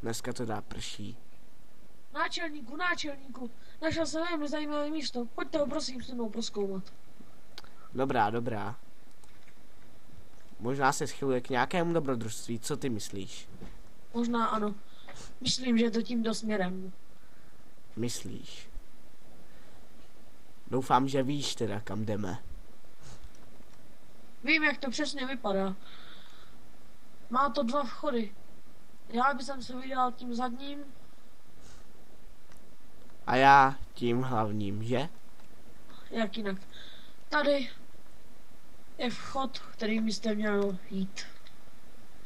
Dneska to dá prší. Náčelníku, našel jsem velmi zajímavé místo. Pojďte ho prosím se mnou prozkoumat. Dobrá. Možná se schyluje k nějakému dobrodružství, co ty myslíš? Možná ano. Myslím, že je to tímto směrem. Myslíš? Doufám, že víš teda, kam jdeme. Vím, jak to přesně vypadá. Má to 2 vchody. Já bych se vydal tím zadním. A já tím hlavním, že? Jak jinak. Tady je vchod, kterým byste měl jít.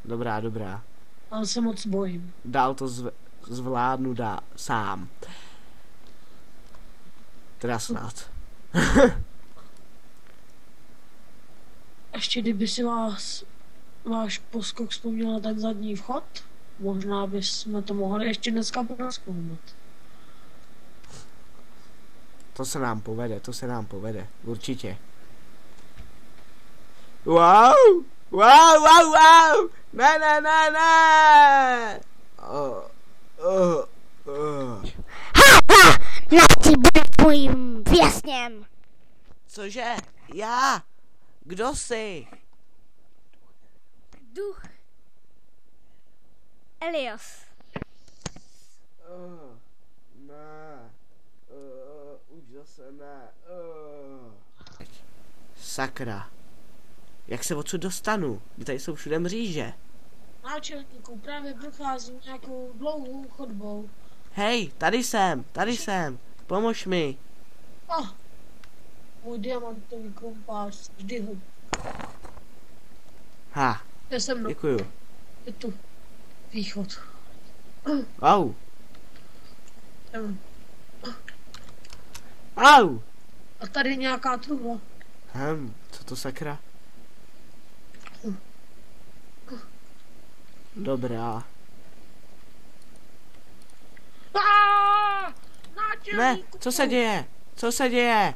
Dobrá. Ale se moc bojím. Dál to zvládnu sám. Teda snad. Ještě kdyby si váš poskok vzpomněl na ten zadní vchod, možná bychom to mohli ještě dneska prozkoumat. To se nám povede, určitě. Wow! Ne! Ha! Na ty bude tvojím vězněm! Cože? Já? Kdo jsi? Duch. Elios. Ne. Už zase ne. Sakra. Jak se odsud dostanu? Tady jsou všude mříže. Náčelníku, právě procházím nějakou dlouhou chodbou. Hej, tady jsem. Pomož mi. Můj diamantový kompás, vždy ho. Ha, Je se mnou. děkuju. Je tu východ. Au. Au. A tady nějaká truhla. Co to sakra? Dobrá. Ne, co se děje?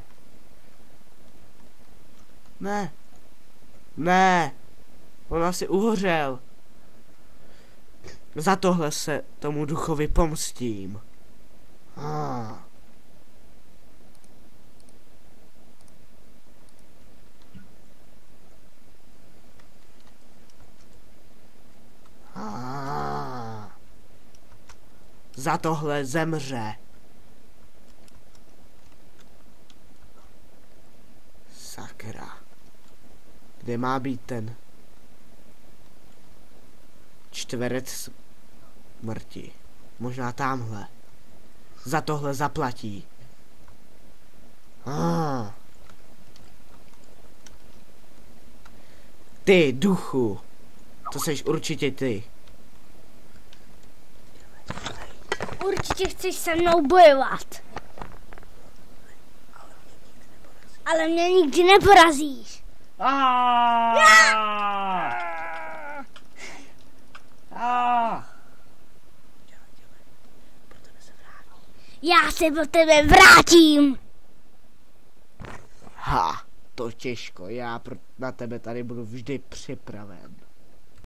Ne. On asi uhořel. Za tohle se tomu duchovi pomstím. Za tohle zemře. Sakra. Kde má být ten čtverec smrti? Možná tamhle. Za tohle zaplatí. Ty, duchu. To seš určitě ty. Určitě chceš se mnou bojovat. Ale mě nikdy neporazíš. Já se po tebe vrátím. Ha, to těžko, já na tebe tady budu vždy připraven.